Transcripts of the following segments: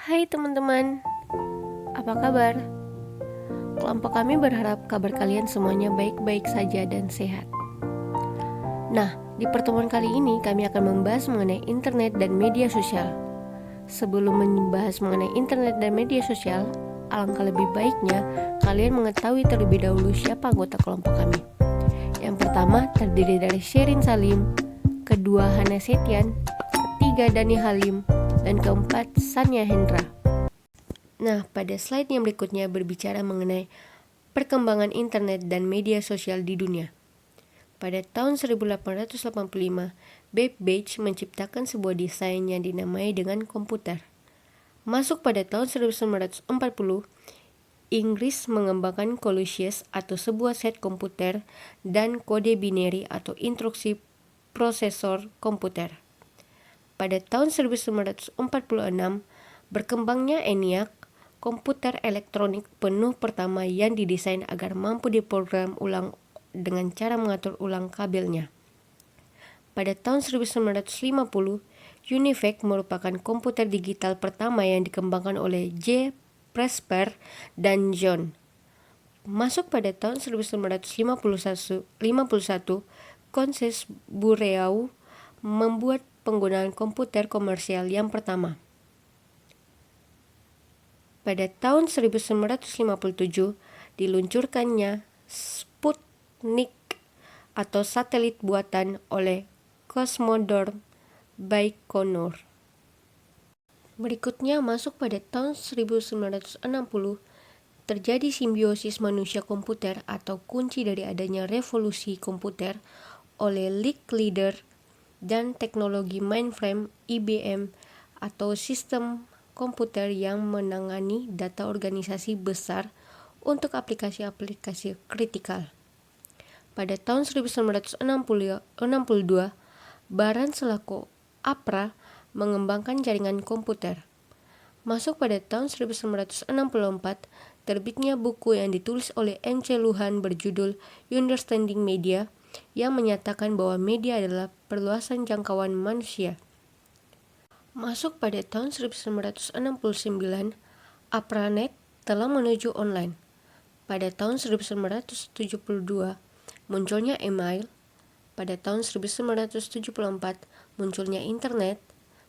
Hai teman-teman, apa kabar? Kelompok kami berharap kabar kalian semuanya baik-baik saja dan sehat. Nah, di pertemuan kali ini kami akan membahas mengenai internet dan media sosial. Sebelum membahas mengenai internet dan media sosial, alangkah lebih baiknya kalian mengetahui terlebih dahulu siapa anggota kelompok kami. Yang pertama terdiri dari Sherin Salim, kedua Hana Setian, ketiga Dani Halim, dan keempat Sanya Hendra. Nah, pada slide yang berikutnya berbicara mengenai perkembangan internet dan media sosial di dunia. Pada tahun 1885, Babbage menciptakan sebuah desain yang dinamai dengan komputer. Masuk pada tahun 1940, Inggris mengembangkan Colossus atau sebuah set komputer dan kode binary atau instruksi prosesor komputer. Pada tahun 1946, berkembangnya ENIAC, komputer elektronik penuh pertama yang didesain agar mampu diprogram ulang dengan cara mengatur ulang kabelnya. Pada tahun 1950, UNIVAC merupakan komputer digital pertama yang dikembangkan oleh J. Presper dan John. Masuk pada tahun 1951, Conces Bureau membuat penggunaan komputer komersial yang pertama. Pada tahun 1957 diluncurkannya Sputnik atau satelit buatan oleh Cosmodrome Baikonur. Berikutnya masuk pada tahun 1960 terjadi simbiosis manusia komputer atau kunci dari adanya revolusi komputer oleh Leader dan teknologi mainframe IBM atau sistem komputer yang menangani data organisasi besar untuk aplikasi-aplikasi kritikal. Pada tahun 1962, Baran selaku APRA mengembangkan jaringan komputer. Masuk pada tahun 1964, terbitnya buku yang ditulis oleh N.C. Luhan berjudul Understanding Media yang menyatakan bahwa media adalah perluasan jangkauan manusia. Masuk pada tahun 1969, APRANET telah menuju online. Pada tahun 1972, munculnya email. Pada tahun 1974, munculnya internet.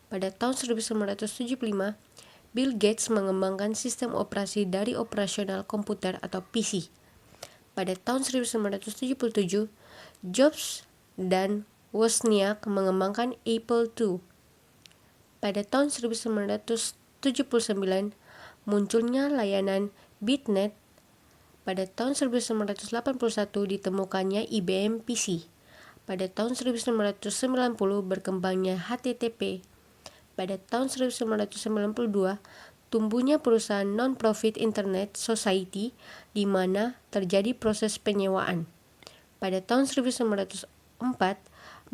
Pada tahun 1975, Bill Gates mengembangkan sistem operasi dari operasional komputer atau PC. Pada tahun 1977, Jobs dan Wozniak mengembangkan Apple II. Pada tahun 1979, munculnya layanan Bitnet. Pada tahun 1981 ditemukannya IBM PC. Pada tahun 1990 berkembangnya HTTP. Pada tahun 1992 tumbuhnya perusahaan non-profit Internet Society di mana terjadi proses penyewaan. Pada tahun 1904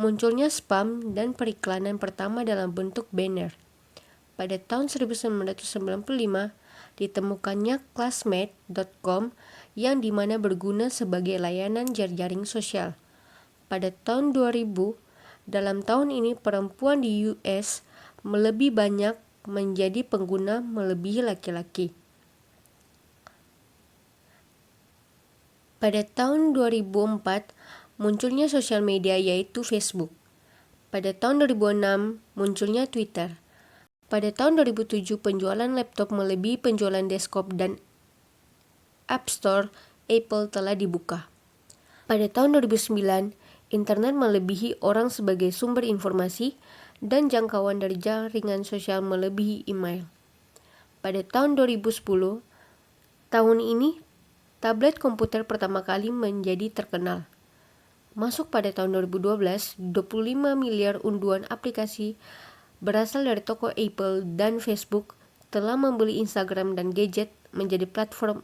munculnya spam dan periklanan pertama dalam bentuk banner. Pada tahun 1995 ditemukannya classmate.com yang dimana berguna sebagai layanan jejaring sosial. Pada tahun 2000, dalam tahun ini perempuan di US lebih banyak menjadi pengguna melebihi laki-laki. Pada tahun 2004, munculnya sosial media yaitu Facebook. Pada tahun 2006, munculnya Twitter. Pada tahun 2007, penjualan laptop melebihi penjualan desktop dan App Store Apple telah dibuka. Pada tahun 2009, internet melebihi orang sebagai sumber informasi dan jangkauan dari jaringan sosial melebihi email. Pada tahun 2010, tahun ini, tablet komputer pertama kali menjadi terkenal. Masuk pada tahun 2012, 25 miliar unduhan aplikasi berasal dari toko Apple dan Facebook telah membeli Instagram dan gadget menjadi platform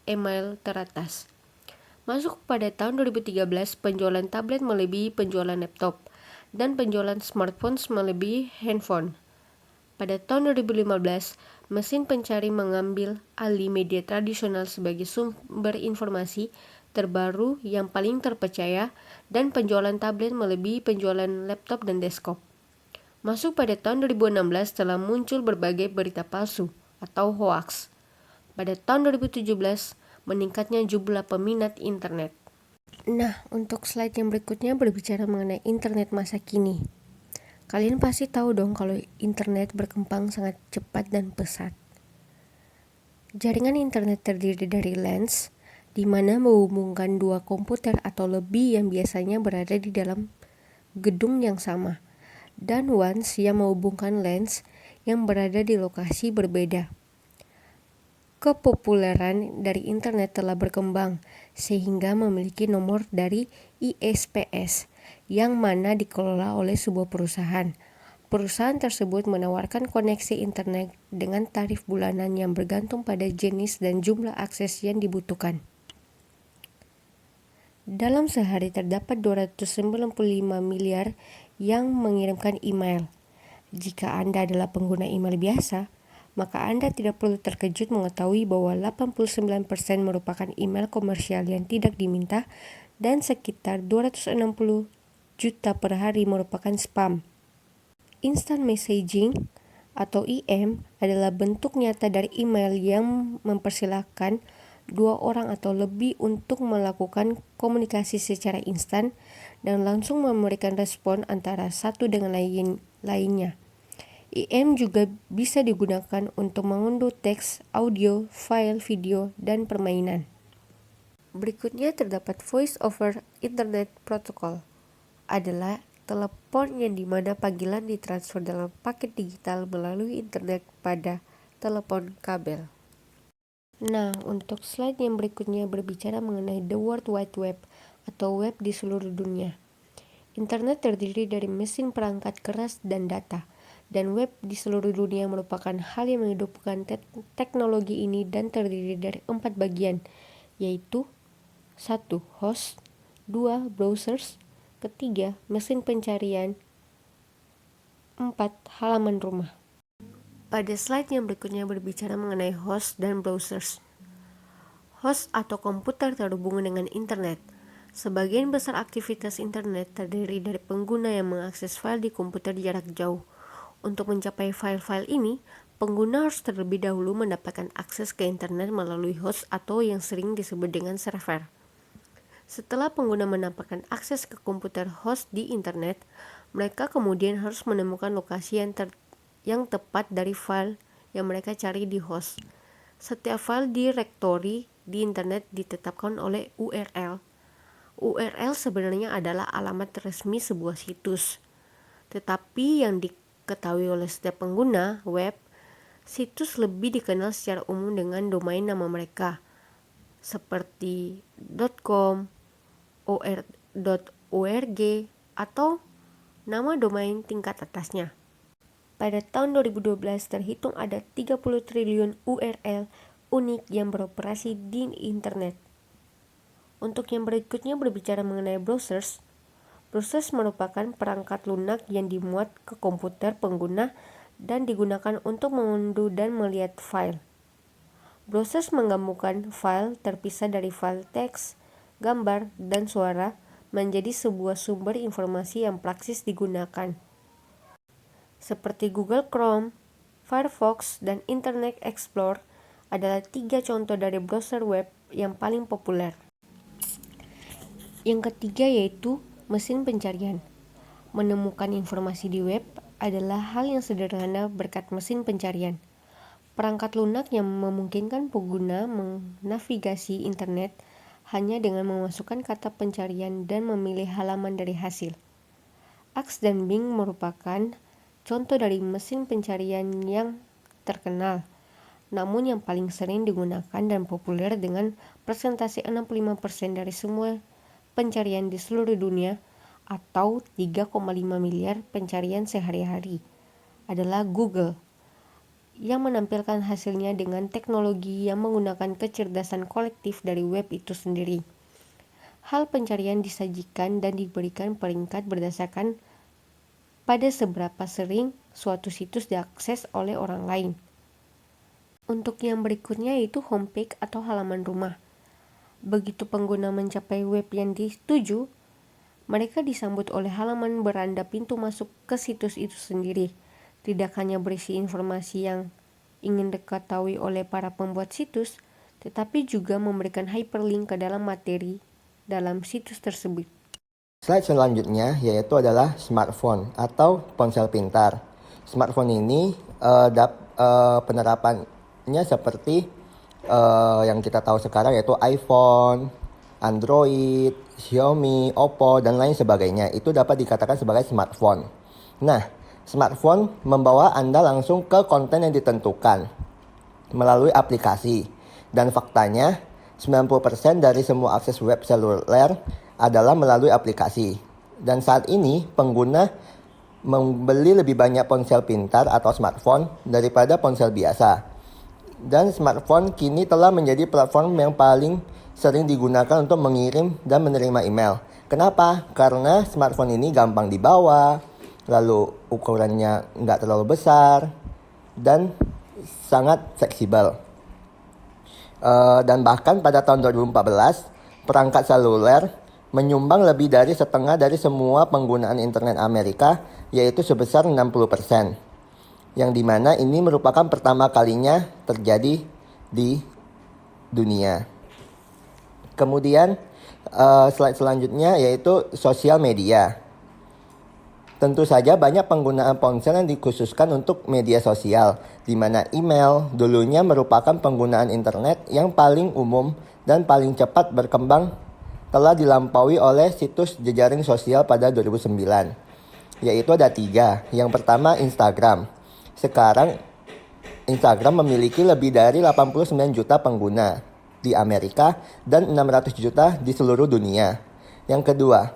email teratas. Masuk pada tahun 2013, penjualan tablet melebihi penjualan laptop dan penjualan smartphone melebihi handphone. Pada tahun 2015, mesin pencari mengambil alih media tradisional sebagai sumber informasi terbaru yang paling terpercaya dan penjualan tablet melebihi penjualan laptop dan desktop. Masuk pada tahun 2016 telah muncul berbagai berita palsu. atau hoaks. Pada tahun 2017, meningkatnya jumlah peminat internet. Nah, untuk slide yang berikutnya berbicara mengenai internet masa kini. Kalian pasti tahu dong kalau internet berkembang sangat cepat dan pesat. Jaringan internet terdiri dari lens, di mana menghubungkan dua komputer atau lebih yang biasanya berada di dalam gedung yang sama, dan WANs yang menghubungkan lens yang berada di lokasi berbeda. Kepopuleran dari internet telah berkembang sehingga memiliki nomor dari ISPs yang mana dikelola oleh sebuah perusahaan. Perusahaan tersebut menawarkan koneksi internet dengan tarif bulanan yang bergantung pada jenis dan jumlah akses yang dibutuhkan. Dalam sehari terdapat 295 miliar yang mengirimkan email. Jika Anda adalah pengguna email biasa, maka Anda tidak perlu terkejut mengetahui bahwa 89% merupakan email komersial yang tidak diminta dan sekitar 260 juta per hari merupakan spam. Instant messaging atau IM adalah bentuk nyata dari email yang mempersilahkan dua orang atau lebih untuk melakukan komunikasi secara instan dan langsung memberikan respon antara satu dengan lainnya. IM juga bisa digunakan untuk mengunduh teks, audio, file, video, dan permainan. Berikutnya terdapat Voice over Internet Protocol. Adalah telepon yang dimana panggilan ditransfer dalam paket digital melalui internet pada telepon kabel. Nah, untuk slide yang berikutnya berbicara mengenai The World Wide Web atau web di seluruh dunia. Internet terdiri dari mesin perangkat keras dan data. Dan web di seluruh dunia merupakan hal yang menghidupkan teknologi ini dan terdiri dari 4 bagian, yaitu 1. Host, 2. Browsers, 3. Mesin pencarian, 4. Halaman rumah. Pada slide yang berikutnya berbicara mengenai host dan browsers. Host atau komputer terhubung dengan internet. Sebagian besar aktivitas internet terdiri dari pengguna yang mengakses file di komputer jarak jauh. Untuk mencapai file-file ini, pengguna harus terlebih dahulu mendapatkan akses ke internet melalui host atau yang sering disebut dengan server. Setelah pengguna mendapatkan akses ke komputer host di internet, mereka kemudian harus menemukan lokasi yang tepat dari file yang mereka cari di host. Setiap file direktori di internet ditetapkan oleh URL. URL sebenarnya adalah alamat resmi sebuah situs. Tetapi yang diketahui oleh setiap pengguna web, situs lebih dikenal secara umum dengan domain nama mereka, seperti .com, .org, atau nama domain tingkat atasnya. Pada tahun 2012 terhitung ada 30 triliun URL unik yang beroperasi di internet. Untuk yang berikutnya berbicara mengenai browsers. Browsers merupakan perangkat lunak yang dimuat ke komputer pengguna dan digunakan untuk mengunduh dan melihat file. Browsers menggabungkan file terpisah dari file teks, gambar, dan suara menjadi sebuah sumber informasi yang praktis digunakan. Seperti Google Chrome, Firefox, dan Internet Explorer adalah 3 contoh dari browser web yang paling populer. Yang ketiga yaitu mesin pencarian. Menemukan informasi di web adalah hal yang sederhana berkat mesin pencarian. Perangkat lunak yang memungkinkan pengguna menavigasi internet hanya dengan memasukkan kata pencarian dan memilih halaman dari hasil. Axe dan Bing merupakan contoh dari mesin pencarian yang terkenal, namun yang paling sering digunakan dan populer dengan persentase 65% dari semua pencarian di seluruh dunia atau 3,5 miliar pencarian sehari-hari adalah Google, yang menampilkan hasilnya dengan teknologi yang menggunakan kecerdasan kolektif dari web itu sendiri. Hal pencarian disajikan dan diberikan peringkat berdasarkan pada seberapa sering suatu situs diakses oleh orang lain. Untuk yang berikutnya yaitu homepage atau halaman rumah. Begitu pengguna mencapai web yang dituju, mereka disambut oleh halaman beranda pintu masuk ke situs itu sendiri. Tidak hanya berisi informasi yang ingin diketahui oleh para pembuat situs, tetapi juga memberikan hyperlink ke dalam materi dalam situs tersebut. Slide selanjutnya yaitu adalah smartphone atau ponsel pintar. Smartphone ini penerapannya seperti yang kita tahu sekarang yaitu iPhone, Android, Xiaomi, Oppo, dan lain sebagainya. Itu dapat dikatakan sebagai smartphone. Nah, smartphone membawa Anda langsung ke konten yang ditentukan melalui aplikasi. Dan faktanya, 90% dari semua akses web seluler adalah melalui aplikasi. Dan saat ini, pengguna membeli lebih banyak ponsel pintar atau smartphone daripada ponsel biasa. Dan smartphone kini telah menjadi platform yang paling sering digunakan untuk mengirim dan menerima email. Kenapa? Karena smartphone ini gampang dibawa, lalu ukurannya nggak terlalu besar, dan sangat fleksibel. Dan bahkan pada tahun 2014, perangkat seluler menyumbang lebih dari setengah dari semua penggunaan internet Amerika, yaitu sebesar 60%. Yang dimana ini merupakan pertama kalinya terjadi di dunia. Kemudian slide selanjutnya yaitu sosial media. Tentu saja banyak penggunaan ponsel yang dikhususkan untuk media sosial, di mana email dulunya merupakan penggunaan internet yang paling umum dan paling cepat berkembang, telah dilampaui oleh situs jejaring sosial pada 2009. Yaitu ada 3. Yang pertama Instagram. Sekarang Instagram memiliki lebih dari 89 juta pengguna di Amerika dan 600 juta di seluruh dunia. Yang kedua,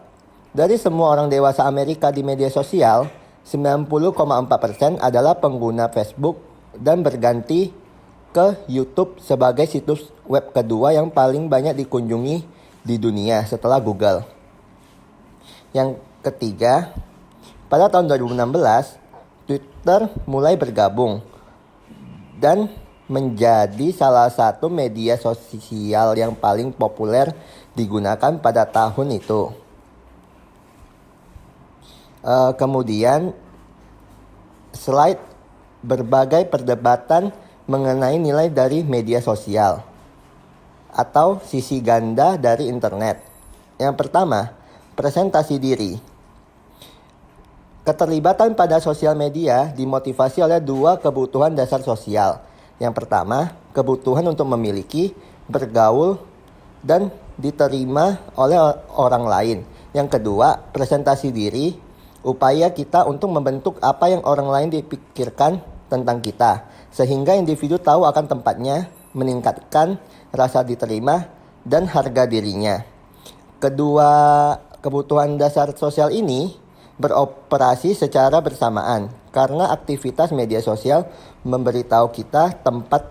dari semua orang dewasa Amerika di media sosial, 90,4% adalah pengguna Facebook dan berganti ke YouTube sebagai situs web kedua yang paling banyak dikunjungi di dunia setelah Google. Yang ketiga, pada tahun 2016, Twitter mulai bergabung dan menjadi salah satu media sosial yang paling populer digunakan pada tahun itu. Kemudian slide berbagai perdebatan mengenai nilai dari media sosial atau sisi ganda dari internet. Yang pertama, presentasi diri. Keterlibatan pada sosial media dimotivasi oleh 2 kebutuhan dasar sosial. Yang pertama, kebutuhan untuk memiliki, bergaul, dan diterima oleh orang lain. Yang kedua, presentasi diri, upaya kita untuk membentuk apa yang orang lain dipikirkan tentang kita, sehingga individu tahu akan tempatnya, meningkatkan rasa diterima dan harga dirinya. Kedua kebutuhan dasar sosial ini beroperasi secara bersamaan karena aktivitas media sosial memberitahu kita tempat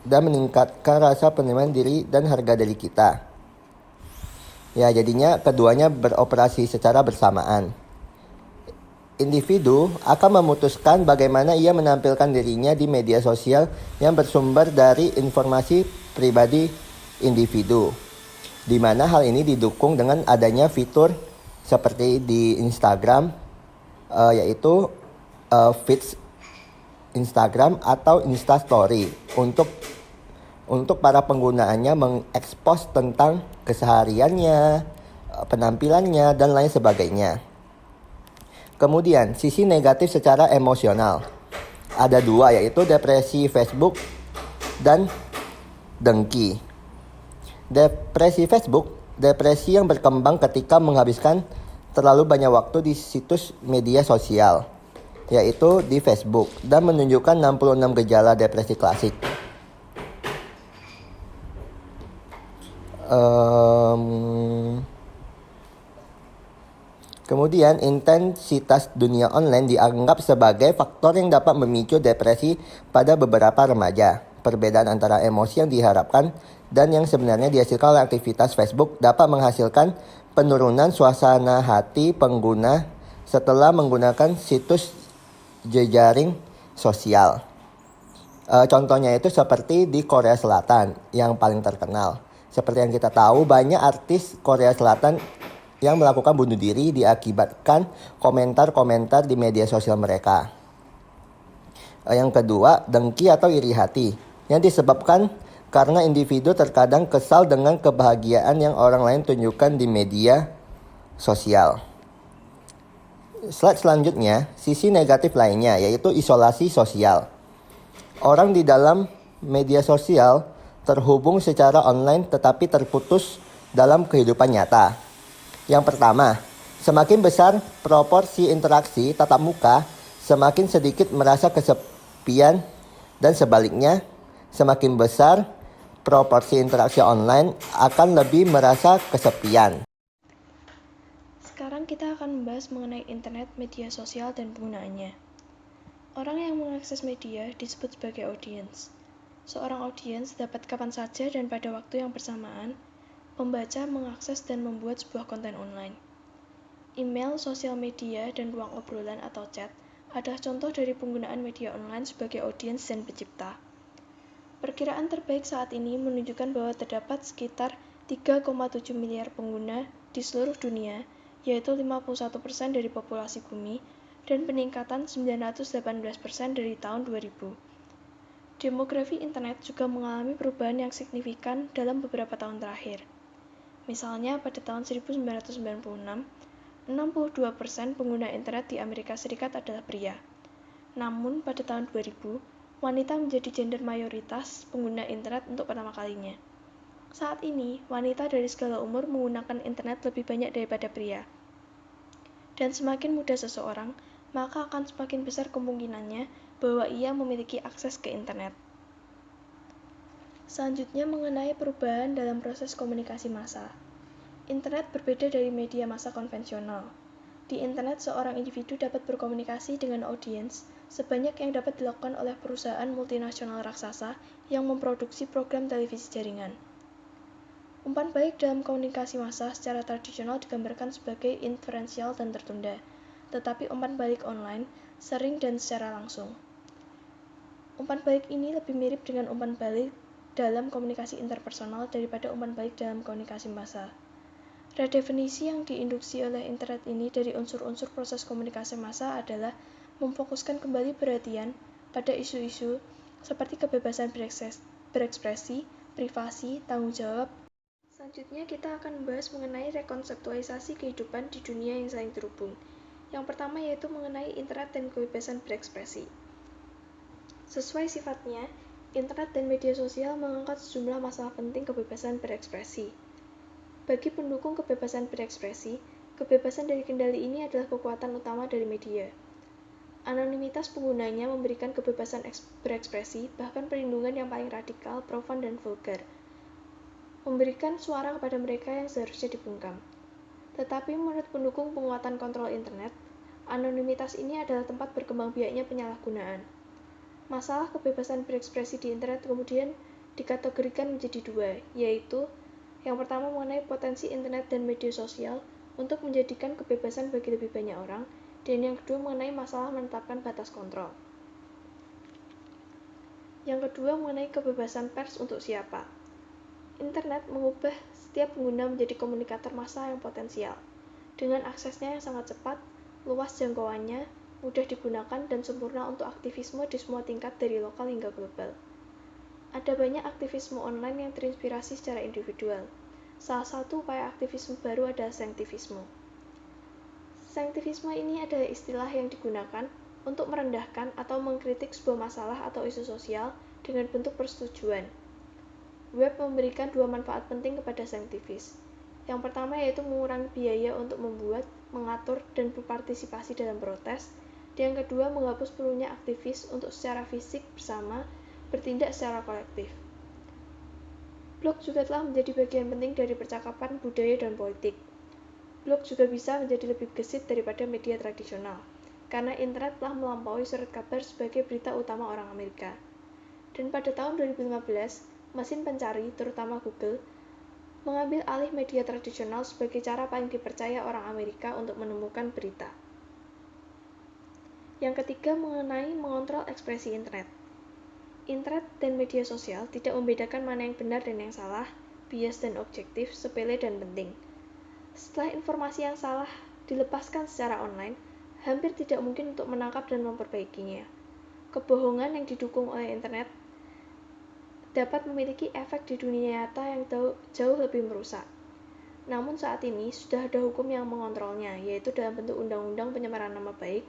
dan meningkatkan rasa penerimaan diri dan harga diri kita. Ya, jadinya keduanya beroperasi secara bersamaan. Individu akan memutuskan bagaimana ia menampilkan dirinya di media sosial yang bersumber dari informasi pribadi individu, di mana hal ini didukung dengan adanya fitur seperti di Instagram, yaitu feeds Instagram atau Instastory untuk para penggunaannya mengekspos tentang kesehariannya, penampilannya, dan lain sebagainya. Kemudian sisi negatif secara emosional ada 2, yaitu depresi Facebook dan dengki. Depresi Facebook, depresi yang berkembang ketika menghabiskan terlalu banyak waktu di situs media sosial, yaitu di Facebook, dan menunjukkan 66 gejala depresi klasik. Kemudian intensitas dunia online dianggap sebagai faktor yang dapat memicu depresi pada beberapa remaja. Perbedaan antara emosi yang diharapkan dan yang sebenarnya dihasilkan oleh aktivitas Facebook dapat menghasilkan penurunan suasana hati pengguna setelah menggunakan situs jejaring sosial. Contohnya itu seperti di Korea Selatan yang paling terkenal. Seperti yang kita tahu, banyak artis Korea Selatan yang melakukan bunuh diri diakibatkan komentar-komentar di media sosial mereka. Yang kedua, dengki atau iri hati, yang disebabkan karena individu terkadang kesal dengan kebahagiaan yang orang lain tunjukkan di media sosial. Slide selanjutnya, sisi negatif lainnya yaitu isolasi sosial. Orang di dalam media sosial terhubung secara online tetapi terputus dalam kehidupan nyata. Yang pertama, semakin besar proporsi interaksi tatap muka, semakin sedikit merasa kesepian, dan sebaliknya, semakin besar proporsi interaksi online akan lebih merasa kesepian. Sekarang kita akan membahas mengenai internet, media sosial, dan penggunaannya. Orang yang mengakses media disebut sebagai audiens. Seorang audiens dapat kapan saja dan pada waktu yang bersamaan membaca, mengakses, dan membuat sebuah konten online. Email, sosial media, dan ruang obrolan atau chat adalah contoh dari penggunaan media online sebagai audiens dan pencipta. Perkiraan terbaik saat ini menunjukkan bahwa terdapat sekitar 3,7 miliar pengguna di seluruh dunia, yaitu 51% dari populasi bumi, dan peningkatan 918% dari tahun 2000. Demografi internet juga mengalami perubahan yang signifikan dalam beberapa tahun terakhir. Misalnya, pada tahun 1996, 62% pengguna internet di Amerika Serikat adalah pria. Namun, pada tahun 2000, wanita menjadi gender mayoritas pengguna internet untuk pertama kalinya. Saat ini, wanita dari segala umur menggunakan internet lebih banyak daripada pria. Dan semakin muda seseorang, maka akan semakin besar kemungkinannya bahwa ia memiliki akses ke internet. Selanjutnya mengenai perubahan dalam proses komunikasi massa. Internet berbeda dari media massa konvensional. Di internet, seorang individu dapat berkomunikasi dengan audiens sebanyak yang dapat dilakukan oleh perusahaan multinasional raksasa yang memproduksi program televisi jaringan. Umpan balik dalam komunikasi massa secara tradisional digambarkan sebagai inferensial dan tertunda, tetapi umpan balik online sering dan secara langsung. Umpan balik ini lebih mirip dengan umpan balik dalam komunikasi interpersonal daripada umpan balik dalam komunikasi massa. Redefinisi yang diinduksi oleh internet ini dari unsur-unsur proses komunikasi massa adalah memfokuskan kembali perhatian pada isu-isu seperti kebebasan berekspresi, privasi, tanggung jawab. Selanjutnya kita akan membahas mengenai rekonseptualisasi kehidupan di dunia yang saling terhubung. Yang pertama yaitu mengenai internet dan kebebasan berekspresi. Sesuai sifatnya, internet dan media sosial mengangkat sejumlah masalah penting kebebasan berekspresi. Bagi pendukung kebebasan berekspresi, kebebasan dari kendali ini adalah kekuatan utama dari media. Anonimitas penggunanya memberikan kebebasan berekspresi, bahkan perlindungan yang paling radikal, profan, dan vulgar. Memberikan suara kepada mereka yang seharusnya dibungkam. Tetapi menurut pendukung penguatan kontrol internet, anonimitas ini adalah tempat berkembang biaknya penyalahgunaan. Masalah kebebasan berekspresi di internet kemudian dikategorikan menjadi dua, yaitu yang pertama mengenai potensi internet dan media sosial untuk menjadikan kebebasan bagi lebih banyak orang, dan yang kedua mengenai masalah menetapkan batas kontrol. Yang kedua mengenai kebebasan pers untuk siapa. Internet mengubah setiap pengguna menjadi komunikator massa yang potensial. Dengan aksesnya yang sangat cepat, luas jangkauannya, mudah digunakan, dan sempurna untuk aktivisme di semua tingkat dari lokal hingga global. Ada banyak aktivisme online yang terinspirasi secara individual. Salah satu upaya aktivisme baru adalah sanktivisme. Sanktivisme ini adalah istilah yang digunakan untuk merendahkan atau mengkritik sebuah masalah atau isu sosial dengan bentuk persetujuan. Web memberikan dua manfaat penting kepada sanktivis. Yang pertama yaitu mengurangi biaya untuk membuat, mengatur, dan berpartisipasi dalam protes. Dan yang kedua menghapus perlunya aktivis untuk secara fisik bersama bertindak secara kolektif. Blog juga telah menjadi bagian penting dari percakapan, budaya, dan politik. Blog juga bisa menjadi lebih gesit daripada media tradisional, karena internet telah melampaui surat kabar sebagai berita utama orang Amerika. Dan pada tahun 2015, mesin pencari, terutama Google, mengambil alih media tradisional sebagai cara paling dipercaya orang Amerika untuk menemukan berita. Yang ketiga mengenai mengontrol ekspresi internet. Internet dan media sosial tidak membedakan mana yang benar dan yang salah, bias dan objektif, sepele dan penting. Setelah informasi yang salah dilepaskan secara online, hampir tidak mungkin untuk menangkap dan memperbaikinya. kebohongan yang didukung oleh internet dapat memiliki efek di dunia nyata yang jauh lebih merusak. Namun saat ini sudah ada hukum yang mengontrolnya, yaitu dalam bentuk Undang-Undang Pencemaran Nama Baik,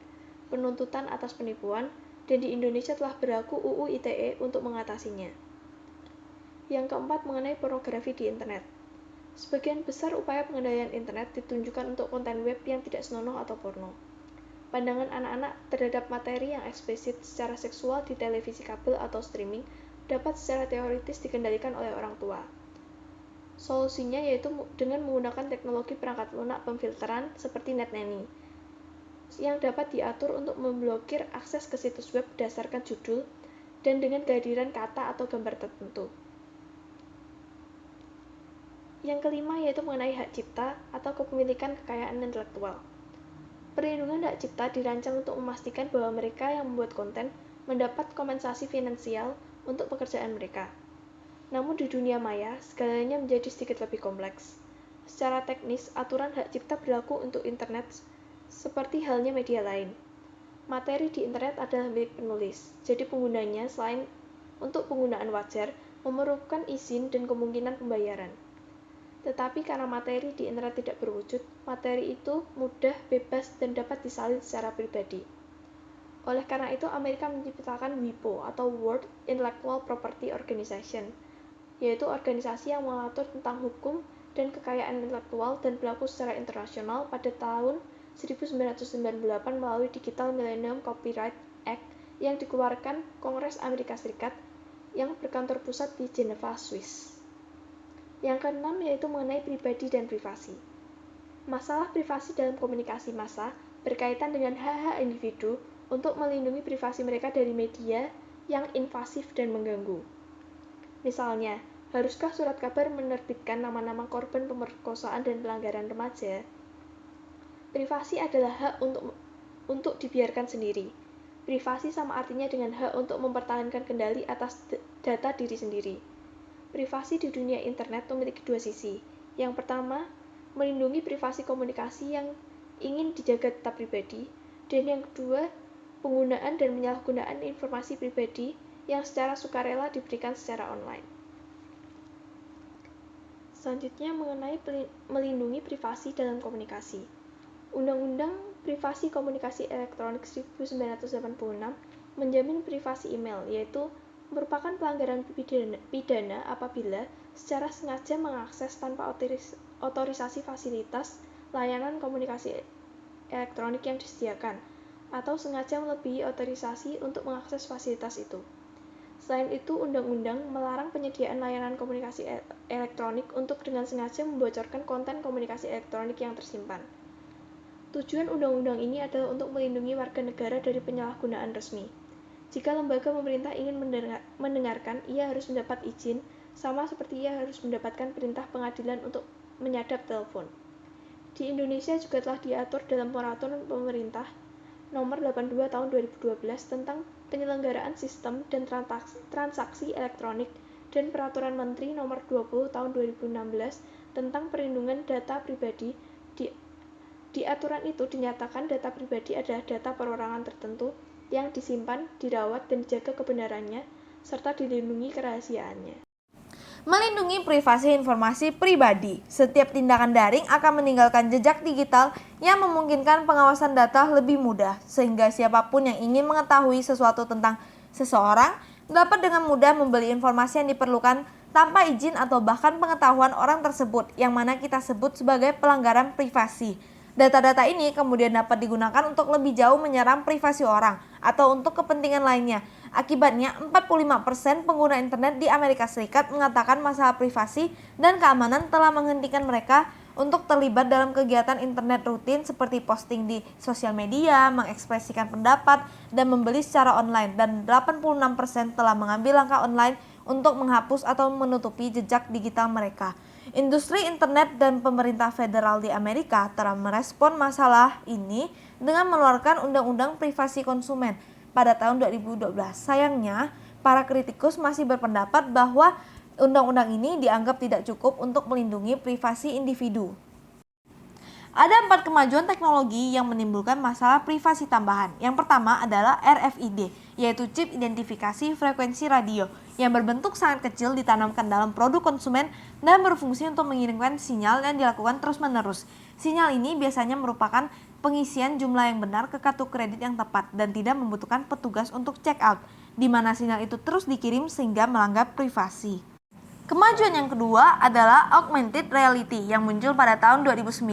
penuntutan atas penipuan, dan di Indonesia telah berlaku UU ITE untuk mengatasinya. Yang keempat, mengenai pornografi di internet. Sebagian besar upaya pengendalian internet ditunjukkan untuk konten web yang tidak senonoh atau porno. Pandangan anak-anak terhadap materi yang eksplisit secara seksual di televisi kabel atau streaming dapat secara teoritis dikendalikan oleh orang tua. Solusinya yaitu dengan menggunakan teknologi perangkat lunak pemfilteran seperti NetNanny, yang dapat diatur untuk memblokir akses ke situs web berdasarkan judul dan dengan kehadiran kata atau gambar tertentu. Yang kelima yaitu mengenai hak cipta atau kepemilikan kekayaan intelektual. Perlindungan hak cipta dirancang untuk memastikan bahwa mereka yang membuat konten mendapat kompensasi finansial untuk pekerjaan mereka. Namun di dunia maya, segalanya menjadi sedikit lebih kompleks. Secara teknis, aturan hak cipta berlaku untuk internet seperti halnya media lain. Materi di internet adalah milik penulis, jadi penggunanya selain untuk penggunaan wajar, memerlukan izin dan kemungkinan pembayaran. Tetapi karena materi di internet tidak berwujud, materi itu mudah, bebas, dan dapat disalin secara pribadi. Oleh karena itu, Amerika menciptakan WIPO atau World Intellectual Property Organization, yaitu organisasi yang mengatur tentang hukum dan kekayaan intelektual dan berlaku secara internasional pada tahun 1998 melalui Digital Millennium Copyright Act yang dikeluarkan Kongres Amerika Serikat yang berkantor pusat di Geneva, Swiss. Yang keenam yaitu mengenai pribadi dan privasi. Masalah privasi dalam komunikasi massa berkaitan dengan hak-hak individu untuk melindungi privasi mereka dari media yang invasif dan mengganggu. Misalnya, haruskah surat kabar menerbitkan nama-nama korban pemerkosaan dan pelanggaran remaja? Privasi adalah hak untuk dibiarkan sendiri. Privasi sama artinya dengan hak untuk mempertahankan kendali atas data diri sendiri. Privasi di dunia internet memiliki dua sisi. Yang pertama, melindungi privasi komunikasi yang ingin dijaga tetap pribadi, dan yang kedua, penggunaan dan penyalahgunaan informasi pribadi yang secara sukarela diberikan secara online. Selanjutnya mengenai melindungi privasi dalam komunikasi. Undang-Undang Privasi Komunikasi Elektronik 1986 menjamin privasi email, yaitu merupakan pelanggaran pidana apabila secara sengaja mengakses tanpa otorisasi fasilitas layanan komunikasi elektronik yang disediakan, atau sengaja melebihi otorisasi untuk mengakses fasilitas itu. Selain itu, undang-undang melarang penyediaan layanan komunikasi elektronik untuk dengan sengaja membocorkan konten komunikasi elektronik yang tersimpan. Tujuan undang-undang ini adalah untuk melindungi warga negara dari penyalahgunaan resmi. Jika lembaga pemerintah ingin mendengarkan, ia harus mendapat izin, sama seperti ia harus mendapatkan perintah pengadilan untuk menyadap telepon. Di Indonesia juga telah diatur dalam Peraturan Pemerintah Nomor 82 Tahun 2012 tentang penyelenggaraan sistem dan transaksi elektronik dan Peraturan Menteri Nomor 20 Tahun 2016 tentang perlindungan data pribadi. Di aturan itu dinyatakan data pribadi adalah data perorangan tertentu yang disimpan, dirawat, dan dijaga kebenarannya, serta dilindungi kerahasiaannya. Melindungi privasi informasi pribadi. Setiap tindakan daring akan meninggalkan jejak digital yang memungkinkan pengawasan data lebih mudah, sehingga siapapun yang ingin mengetahui sesuatu tentang seseorang dapat dengan mudah membeli informasi yang diperlukan tanpa izin atau bahkan pengetahuan orang tersebut, yang mana kita sebut sebagai pelanggaran privasi. Data-data ini kemudian dapat digunakan untuk lebih jauh menyerang privasi orang atau untuk kepentingan lainnya. Akibatnya, 45% pengguna internet di Amerika Serikat mengatakan masalah privasi dan keamanan telah menghentikan mereka untuk terlibat dalam kegiatan internet rutin seperti posting di sosial media, mengekspresikan pendapat, dan membeli secara online, dan 86% telah mengambil langkah online untuk menghapus atau menutupi jejak digital mereka. Industri internet dan pemerintah federal di Amerika telah merespon masalah ini dengan mengeluarkan Undang-Undang Privasi Konsumen pada tahun 2012. Sayangnya, para kritikus masih berpendapat bahwa undang-undang ini dianggap tidak cukup untuk melindungi privasi individu. Ada 4 kemajuan teknologi yang menimbulkan masalah privasi tambahan. Yang pertama adalah RFID, yaitu chip identifikasi frekuensi radio, yang berbentuk sangat kecil ditanamkan dalam produk konsumen dan berfungsi untuk mengirimkan sinyal yang dilakukan terus-menerus. Sinyal ini biasanya merupakan pengisian jumlah yang benar ke kartu kredit yang tepat dan tidak membutuhkan petugas untuk check out, di mana sinyal itu terus dikirim sehingga melanggar privasi. Kemajuan yang kedua adalah augmented reality yang muncul pada tahun 2009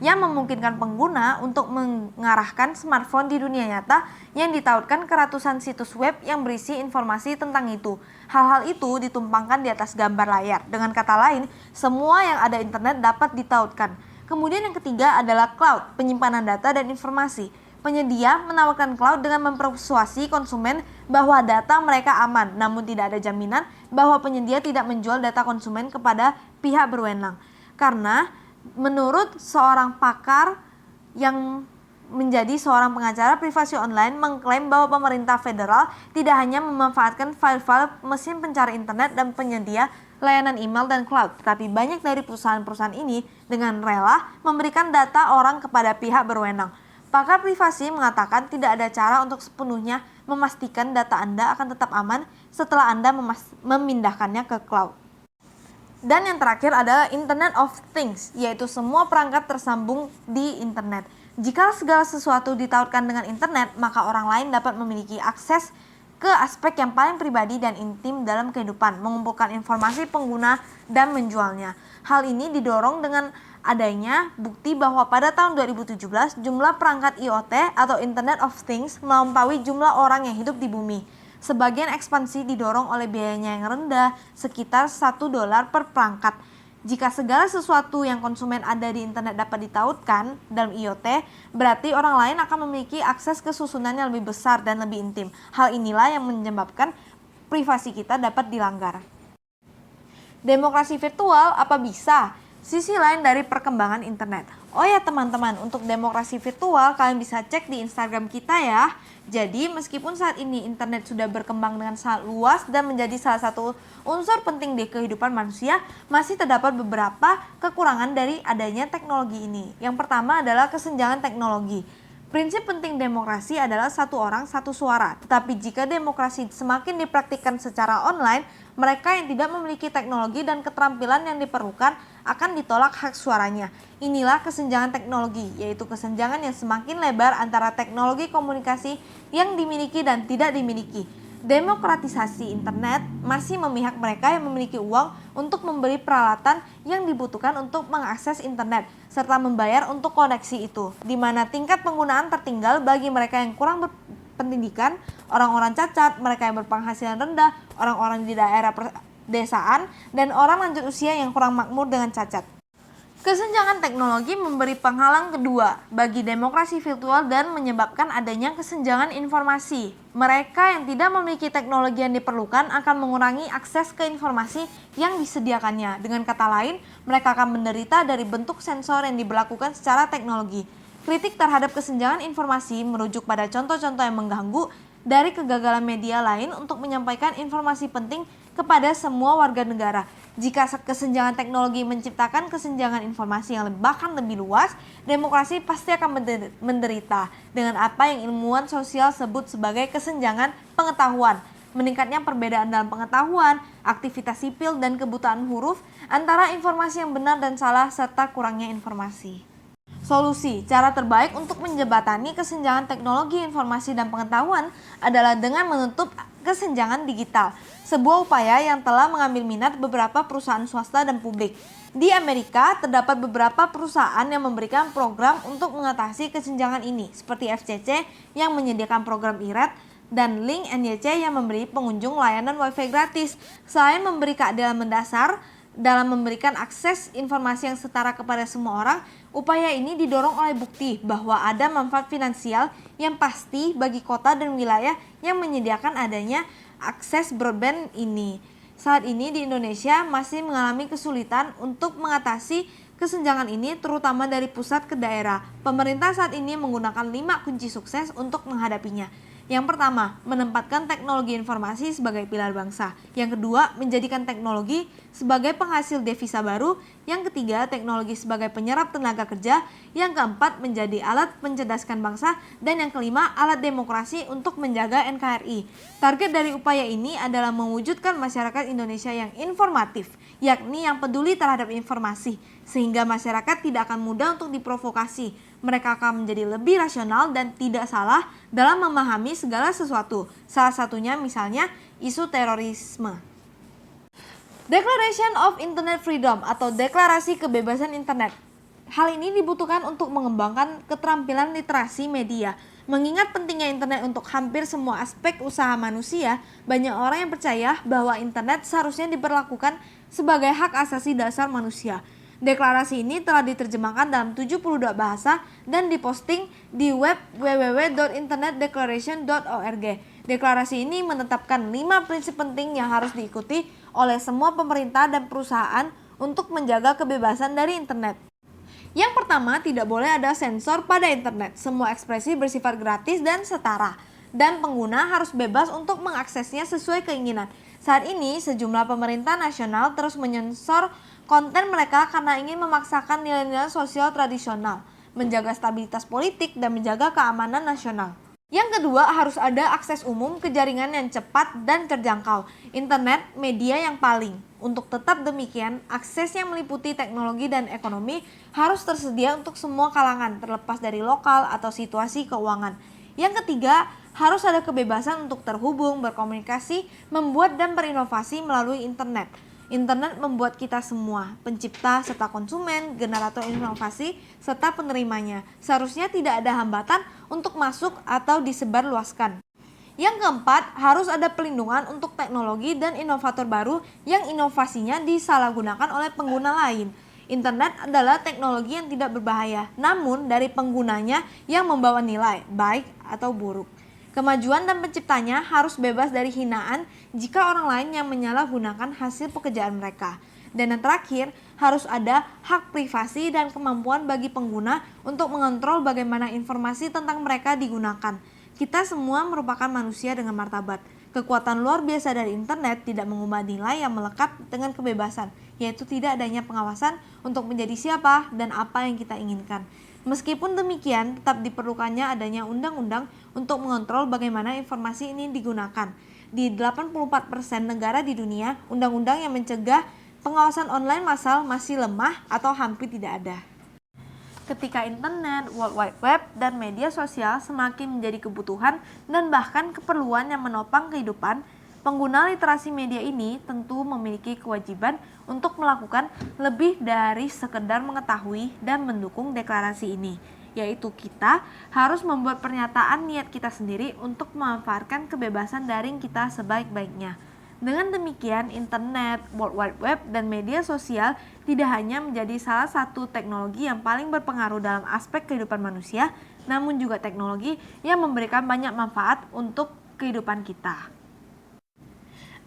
yang memungkinkan pengguna untuk mengarahkan smartphone di dunia nyata yang ditautkan ke ratusan situs web yang berisi informasi tentang itu. Hal-hal itu ditumpangkan di atas gambar layar. Dengan kata lain, semua yang ada internet dapat ditautkan. Kemudian yang ketiga adalah cloud, penyimpanan data dan informasi. Penyedia menawarkan cloud dengan mempersuasi konsumen bahwa data mereka aman, namun tidak ada jaminan bahwa penyedia tidak menjual data konsumen kepada pihak berwenang. Karena menurut seorang pakar yang menjadi seorang pengacara privasi online mengklaim bahwa pemerintah federal tidak hanya memanfaatkan file-file mesin pencari internet dan penyedia layanan email dan cloud, tetapi banyak dari perusahaan-perusahaan ini dengan rela memberikan data orang kepada pihak berwenang. Pakar privasi mengatakan tidak ada cara untuk sepenuhnya memastikan data Anda akan tetap aman setelah Anda memindahkannya ke cloud. Dan yang terakhir adalah Internet of Things, yaitu semua perangkat tersambung di internet. Jika segala sesuatu ditautkan dengan internet, maka orang lain dapat memiliki akses ke aspek yang paling pribadi dan intim dalam kehidupan, mengumpulkan informasi pengguna dan menjualnya. Hal ini didorong dengan adanya bukti bahwa pada tahun 2017 jumlah perangkat IoT atau Internet of Things melampaui jumlah orang yang hidup di bumi. Sebagian ekspansi didorong oleh biayanya yang rendah, sekitar $1 per perangkat. Jika segala sesuatu yang konsumen ada di internet dapat ditautkan dalam IoT, berarti orang lain akan memiliki akses ke susunan yang lebih besar dan lebih intim. Hal inilah yang menyebabkan privasi kita dapat dilanggar. Demokrasi virtual apa bisa? Sisi lain dari perkembangan internet. Oh ya teman-teman, untuk demokrasi virtual kalian bisa cek di Instagram kita ya. Jadi meskipun saat ini internet sudah berkembang dengan sangat luas dan menjadi salah satu unsur penting di kehidupan manusia, masih terdapat beberapa kekurangan dari adanya teknologi ini. Yang pertama adalah kesenjangan teknologi. Prinsip penting demokrasi adalah satu orang satu suara. Tetapi jika demokrasi semakin dipraktikkan secara online, mereka yang tidak memiliki teknologi dan keterampilan yang diperlukan akan ditolak hak suaranya. Inilah kesenjangan teknologi, yaitu kesenjangan yang semakin lebar antara teknologi komunikasi yang dimiliki dan tidak dimiliki. Demokratisasi internet masih memihak mereka yang memiliki uang untuk membeli peralatan yang dibutuhkan untuk mengakses internet, serta membayar untuk koneksi itu, di mana tingkat penggunaan tertinggal bagi mereka yang kurang berpendidikan, orang-orang cacat, mereka yang berpenghasilan rendah, orang-orang di daerah pedesaan, dan orang lanjut usia yang kurang makmur dengan cacat. Kesenjangan teknologi memberi penghalang kedua bagi demokrasi virtual dan menyebabkan adanya kesenjangan informasi. Mereka yang tidak memiliki teknologi yang diperlukan akan mengurangi akses ke informasi yang disediakannya. Dengan kata lain, mereka akan menderita dari bentuk sensor yang diberlakukan secara teknologi. Kritik terhadap kesenjangan informasi merujuk pada contoh-contoh yang mengganggu dari kegagalan media lain untuk menyampaikan informasi penting kepada semua warga negara. Jika kesenjangan teknologi menciptakan kesenjangan informasi yang bahkan lebih luas, demokrasi pasti akan menderita dengan apa yang ilmuwan sosial sebut sebagai kesenjangan pengetahuan. Meningkatnya perbedaan dalam pengetahuan, aktivitas sipil, dan kebutaan huruf antara informasi yang benar dan salah serta kurangnya informasi. Solusi, cara terbaik untuk menjembatani kesenjangan teknologi, informasi, dan pengetahuan adalah dengan menutup kesenjangan digital, sebuah upaya yang telah mengambil minat beberapa perusahaan swasta dan publik. Di Amerika, terdapat beberapa perusahaan yang memberikan program untuk mengatasi kesenjangan ini, seperti FCC yang menyediakan program e-rate dan Link NYC yang memberi pengunjung layanan WiFi gratis. Selain memberi keadilan mendasar dalam memberikan akses informasi yang setara kepada semua orang, upaya ini didorong oleh bukti bahwa ada manfaat finansial yang pasti bagi kota dan wilayah yang menyediakan adanya akses broadband ini. Saat ini di Indonesia masih mengalami kesulitan untuk mengatasi kesenjangan ini, terutama dari pusat ke daerah. Pemerintah saat ini menggunakan 5 kunci sukses untuk menghadapinya. Yang pertama, menempatkan teknologi informasi sebagai pilar bangsa. Yang kedua, menjadikan teknologi sebagai penghasil devisa baru. Yang ketiga, teknologi sebagai penyerap tenaga kerja. Yang keempat, menjadi alat mencerdaskan bangsa. Dan yang kelima, alat demokrasi untuk menjaga NKRI. Target dari upaya ini adalah mewujudkan masyarakat Indonesia yang informatif, yakni yang peduli terhadap informasi, sehingga masyarakat tidak akan mudah untuk diprovokasi. Mereka akan menjadi lebih rasional dan tidak salah dalam memahami segala sesuatu. Salah satunya misalnya isu terorisme. Declaration of Internet Freedom atau Deklarasi Kebebasan Internet. Hal ini dibutuhkan untuk mengembangkan keterampilan literasi media. Mengingat pentingnya internet untuk hampir semua aspek usaha manusia, banyak orang yang percaya bahwa internet seharusnya diperlakukan sebagai hak asasi dasar manusia. Deklarasi ini telah diterjemahkan dalam 72 bahasa dan diposting di web www.internetdeclaration.org. Deklarasi ini menetapkan 5 prinsip penting yang harus diikuti oleh semua pemerintah dan perusahaan untuk menjaga kebebasan dari internet. Yang pertama, tidak boleh ada sensor pada internet. Semua ekspresi bersifat gratis dan setara, dan pengguna harus bebas untuk mengaksesnya sesuai keinginan. Saat ini, sejumlah pemerintah nasional terus menyensor konten mereka karena ingin memaksakan nilai-nilai sosial tradisional, menjaga stabilitas politik, dan menjaga keamanan nasional. Yang kedua, harus ada akses umum ke jaringan yang cepat dan terjangkau. Internet, media yang paling. Untuk tetap demikian, akses yang meliputi teknologi dan ekonomi harus tersedia untuk semua kalangan, terlepas dari lokal atau situasi keuangan. Yang ketiga, harus ada kebebasan untuk terhubung, berkomunikasi, membuat dan berinovasi melalui internet. Internet membuat kita semua, pencipta serta konsumen, generator inovasi, serta penerimanya. Seharusnya tidak ada hambatan untuk masuk atau disebarluaskan. Yang keempat, harus ada pelindungan untuk teknologi dan inovator baru yang inovasinya disalahgunakan oleh pengguna lain. Internet adalah teknologi yang tidak berbahaya, namun dari penggunanya yang membawa nilai, baik atau buruk. Kemajuan dan penciptanya harus bebas dari hinaan jika orang lain yang menyalahgunakan hasil pekerjaan mereka. Dan yang terakhir, harus ada hak privasi dan kemampuan bagi pengguna untuk mengontrol bagaimana informasi tentang mereka digunakan. Kita semua merupakan manusia dengan martabat. Kekuatan luar biasa dari internet tidak mengubah nilai yang melekat dengan kebebasan, yaitu tidak adanya pengawasan untuk menjadi siapa dan apa yang kita inginkan. Meskipun demikian, tetap diperlukannya adanya undang-undang untuk mengontrol bagaimana informasi ini digunakan. Di 84% negara di dunia, undang-undang yang mencegah pengawasan online massal masih lemah atau hampir tidak ada. Ketika internet, World Wide Web, dan media sosial semakin menjadi kebutuhan dan bahkan keperluan yang menopang kehidupan, pengguna literasi media ini tentu memiliki kewajiban untuk melakukan lebih dari sekedar mengetahui dan mendukung deklarasi ini, yaitu kita harus membuat pernyataan niat kita sendiri untuk memanfaatkan kebebasan daring kita sebaik-baiknya. Dengan demikian, internet, World Wide Web, dan media sosial tidak hanya menjadi salah satu teknologi yang paling berpengaruh dalam aspek kehidupan manusia, namun juga teknologi yang memberikan banyak manfaat untuk kehidupan kita.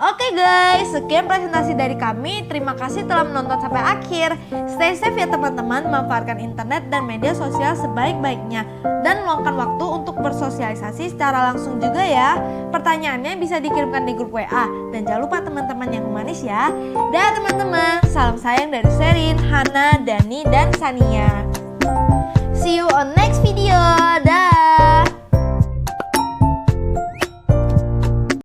Oke guys, sekian presentasi dari kami. Terima kasih telah menonton sampai akhir. Stay safe ya teman-teman, manfaatkan internet dan media sosial sebaik-baiknya. Dan luangkan waktu untuk bersosialisasi secara langsung juga ya. Pertanyaannya bisa dikirimkan di grup WA. Dan jangan lupa teman-teman yang humanis ya. Dah teman-teman, salam sayang dari Sherin, Hana, Dani, dan Sania. See you on next video. Dah.